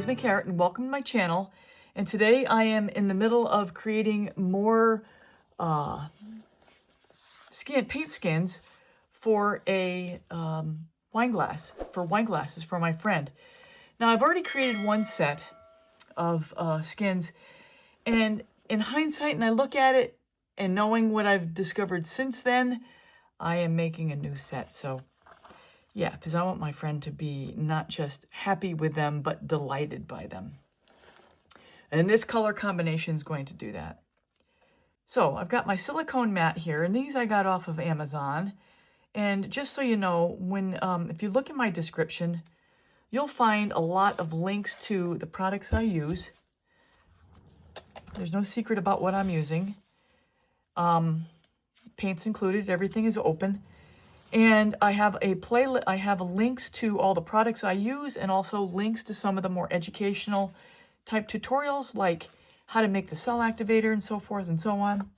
Louise McKayart and welcome to my channel. And today I am in the middle of creating more paint skins for a wine glasses for my friend. Now I've already created one set of skins, and in hindsight, and I look at it and knowing what I've discovered since then, I am making a new set. So yeah, because I want my friend to be not just happy with them, but delighted by them. And this color combination is going to do that. So I've got my silicone mat here, and these I got off of Amazon. And just so you know, when if you look in my description, you'll find a lot of links to the products I use. There's no secret about what I'm using. Paints included, everything is open. And I have a playlist. I have links to all the products I use and also links to some of the more educational type tutorials, like how to make the cell activator and so forth and so on.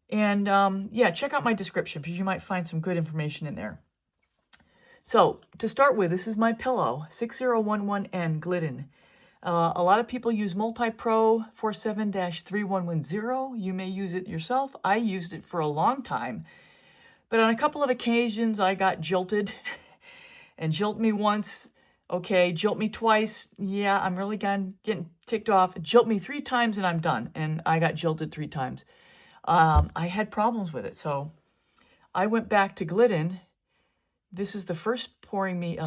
And yeah, check out my description because you might find some good information in there. So to start with, this is my pillow, 6011N Glidden. A lot of people use Multi-Pro 47-3110. You may use it yourself. I used it for a long time. But on a couple of occasions, I got jilted. And jilt me once, okay. Jilt me twice, yeah, I'm really getting ticked off. Jilt me 3 times and I'm done. And I got jilted 3 times. I had problems with it. So I went back to Glidden. This is the first pouring me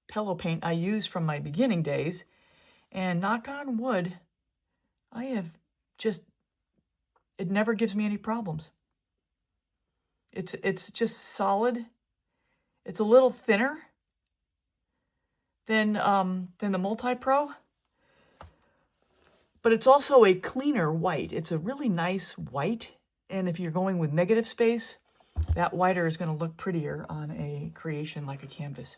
pillow paint I used from my beginning days. And knock on wood, I have just, it never gives me any problems. It's just solid. It's a little thinner than the Multi-Pro, but it's also a cleaner white. It's a really nice white, and if you're going with negative space, that whiter is going to look prettier on a creation like a canvas.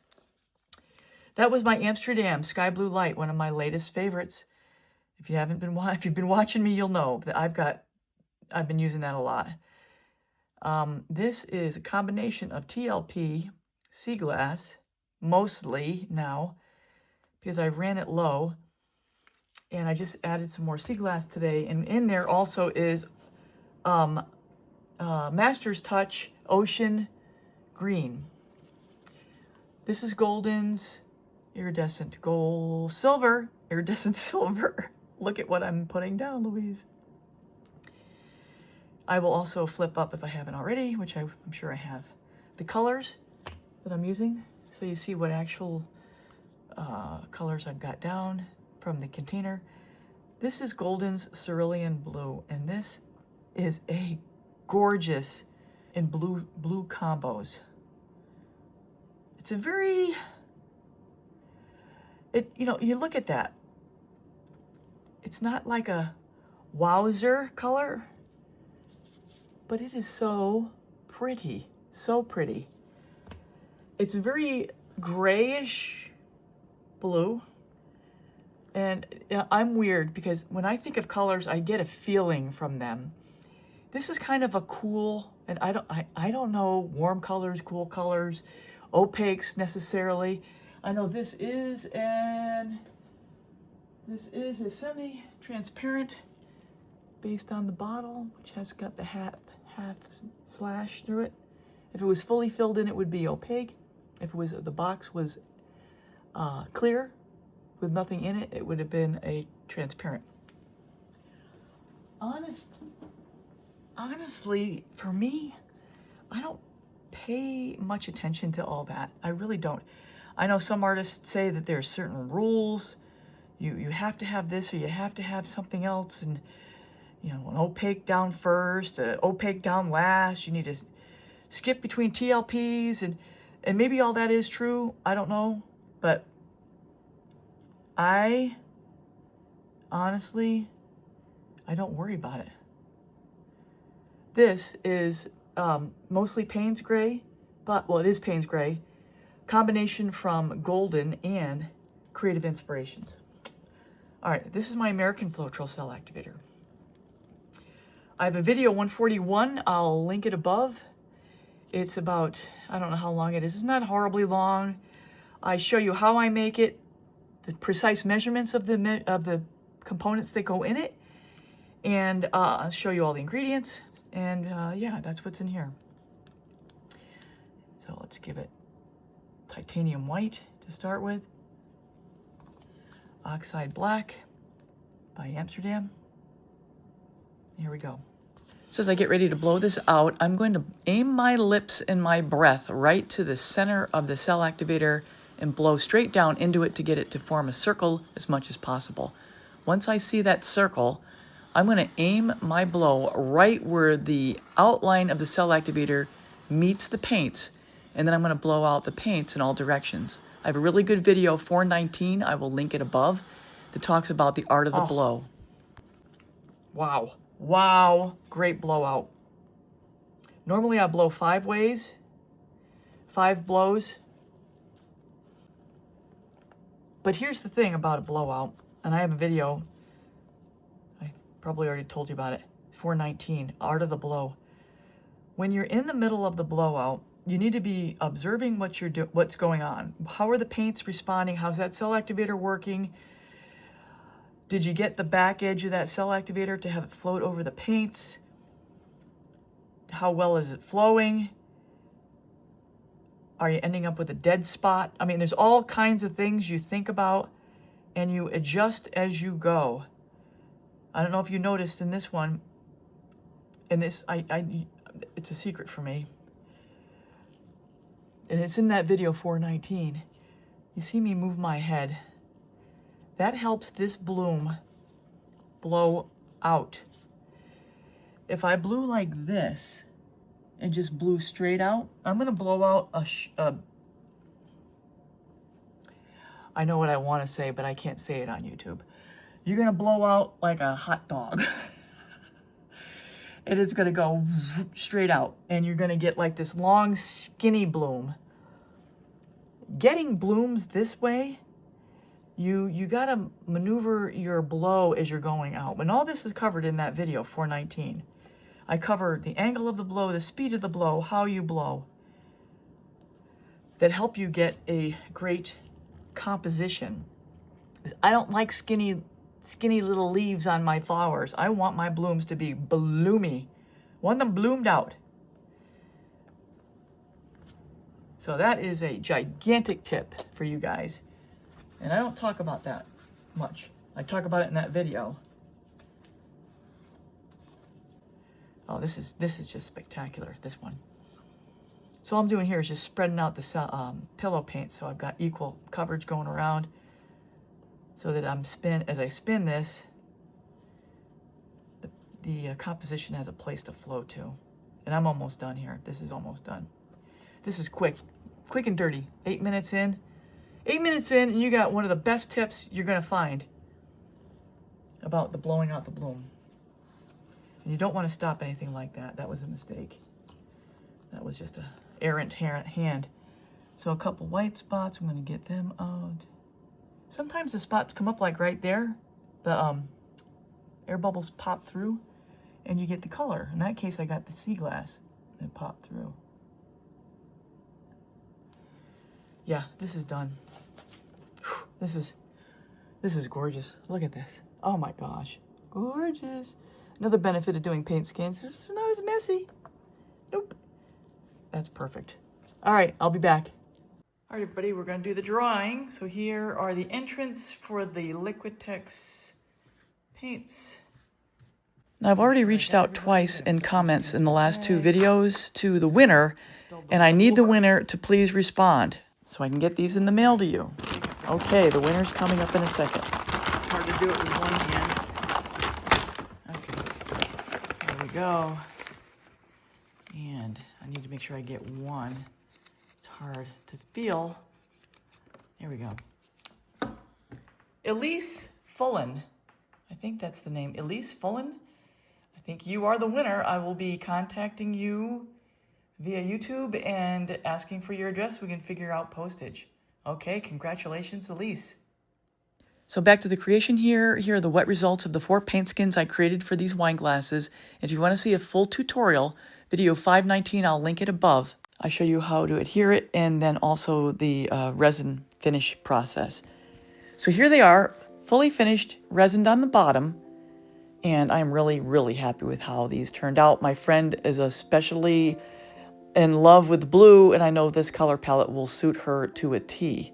That was my Amsterdam Sky Blue Light, one of my latest favorites. If you've been watching me, you'll know that I've been using that a lot. This is a combination of TLP, sea glass, mostly now, because I ran it low, and I just added some more sea glass today. And in there also is Master's Touch Ocean Green. This is Golden's iridescent silver. Look at what I'm putting down, Louise. I will also flip up if I haven't already, which I'm sure I have, the colors that I'm using, so you see what actual colors I've got down from the container. This is Golden's Cerulean Blue, and this is a gorgeous in blue combos. It's a very, you look at that. It's not like a wowzer color, but it is so pretty, so pretty. It's very grayish blue. And I'm weird because when I think of colors, I get a feeling from them. This is kind of a cool, and I don't know warm colors, cool colors, opaques necessarily. I know this is a semi-transparent based on the bottle, which has got the half slash through it. If it was fully filled in, it would be opaque. If the box was clear with nothing in it, it would have been a transparent. Honestly, for me, I don't pay much attention to all that. I really don't. I know some artists say that there's certain rules. You have to have this or you have to have something else, and an opaque down first, opaque down last. You need to skip between TLPs, and maybe all that is true. I don't know, but honestly, I don't worry about it. This is mostly Payne's Gray, it is Payne's Gray, combination from Golden and Creative Inspirations. All right, this is my American Floetrol cell activator. I have a video 141. I'll link it above. It's about, I don't know how long it is. It's not horribly long. I show you how I make it, the precise measurements of the components that go in it, and I'll show you all the ingredients. And yeah, that's what's in here. So let's give it titanium white to start with. Oxide Black by Amsterdam. Here we go. So as I get ready to blow this out, I'm going to aim my lips and my breath right to the center of the cell activator and blow straight down into it to get it to form a circle as much as possible. Once I see that circle, I'm going to aim my blow right where the outline of the cell activator meets the paints, and then I'm going to blow out the paints in all directions. I have a really good video, 419, I will link it above, that talks about the art of the blow. Wow. Wow, great blowout. Normally I blow 5 ways, 5 blows. But here's the thing about a blowout, and I have a video, I probably already told you about it, 419, art of the blow. When you're in the middle of the blowout, you need to be observing what's going on. How are the paints responding? How's that cell activator working? Did you get the back edge of that cell activator to have it float over the paints? How well is it flowing? Are you ending up with a dead spot? I mean, there's all kinds of things you think about and you adjust as you go. I don't know if you noticed in this one, in this, it's a secret for me. And it's in that video 419. You see me move my head. That helps this bloom blow out. If I blew like this and just blew straight out, I'm gonna blow out I know what I wanna say, but I can't say it on YouTube. You're gonna blow out like a hot dog. And it's gonna go straight out, and you're gonna get like this long, skinny bloom. Getting blooms this way, you gotta maneuver your blow as you're going out. And all this is covered in that video, 419. I covered the angle of the blow, the speed of the blow, how you blow, that help you get a great composition. Because I don't like skinny little leaves on my flowers. I want my blooms to be bloomy. I want them bloomed out. So that is a gigantic tip for you guys. And I don't talk about that much. I talk about it in that video. Oh, this is just spectacular, this one. So all I'm doing here is just spreading out the pillow paint, so I've got equal coverage going around, so that as I spin this, the composition has a place to flow to. And I'm almost done here. This is almost done. This is quick and dirty. 8 minutes in. 8 minutes in, and you got one of the best tips you're gonna find about the blowing out the bloom. And you don't want to stop anything like that. That was a mistake. That was just a errant hand. So a couple white spots, I'm gonna get them out. Sometimes the spots come up like right there. The air bubbles pop through, and you get the color. In that case, I got the sea glass that popped through. Yeah, this is done. This is gorgeous. Look at this. Oh my gosh, gorgeous. Another benefit of doing paint skins is it's not as messy. Nope. That's perfect. All right, I'll be back. All right, everybody, we're gonna do the drawing. So here are the entrants for the Liquitex paints. Now, I've already reached out twice in comments in the last 2 videos to the winner, and I need the winner to please respond so I can get these in the mail to you. Okay, the winner's coming up in a second. It's hard to do it with one hand. Okay, there we go. And I need to make sure I get one. It's hard to feel. There we go. Elise Fullen. I think that's the name. Elise Fullen. I think you are the winner. I will be contacting you via YouTube and asking for your address so we can figure out postage. Okay, congratulations, Elise. So back to the creation here. Here are the wet results of the 4 paint skins I created for these wine glasses. And if you want to see a full tutorial, video 519, I'll link it above. I show you how to adhere it and then also the resin finish process. So here they are, fully finished, resined on the bottom, and I'm really, really happy with how these turned out. My friend is especially in love with blue, and I know this color palette will suit her to a T.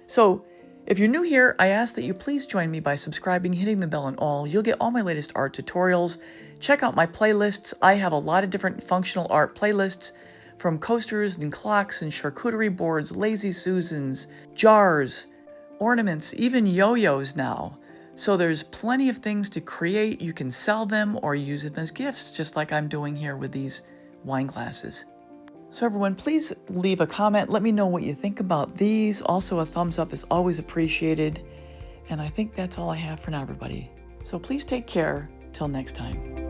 So if you're new here, I ask that you please join me by subscribing, hitting the bell and all. You'll get all my latest art tutorials. Check out my playlists. I have a lot of different functional art playlists, from coasters and clocks and charcuterie boards, lazy Susans, jars, ornaments, even yo-yos now. So there's plenty of things to create. You can sell them or use them as gifts, just like I'm doing here with these wine glasses. So everyone, please leave a comment. Let me know what you think about these. Also, a thumbs up is always appreciated. And I think that's all I have for now, everybody. So please take care. Till next time.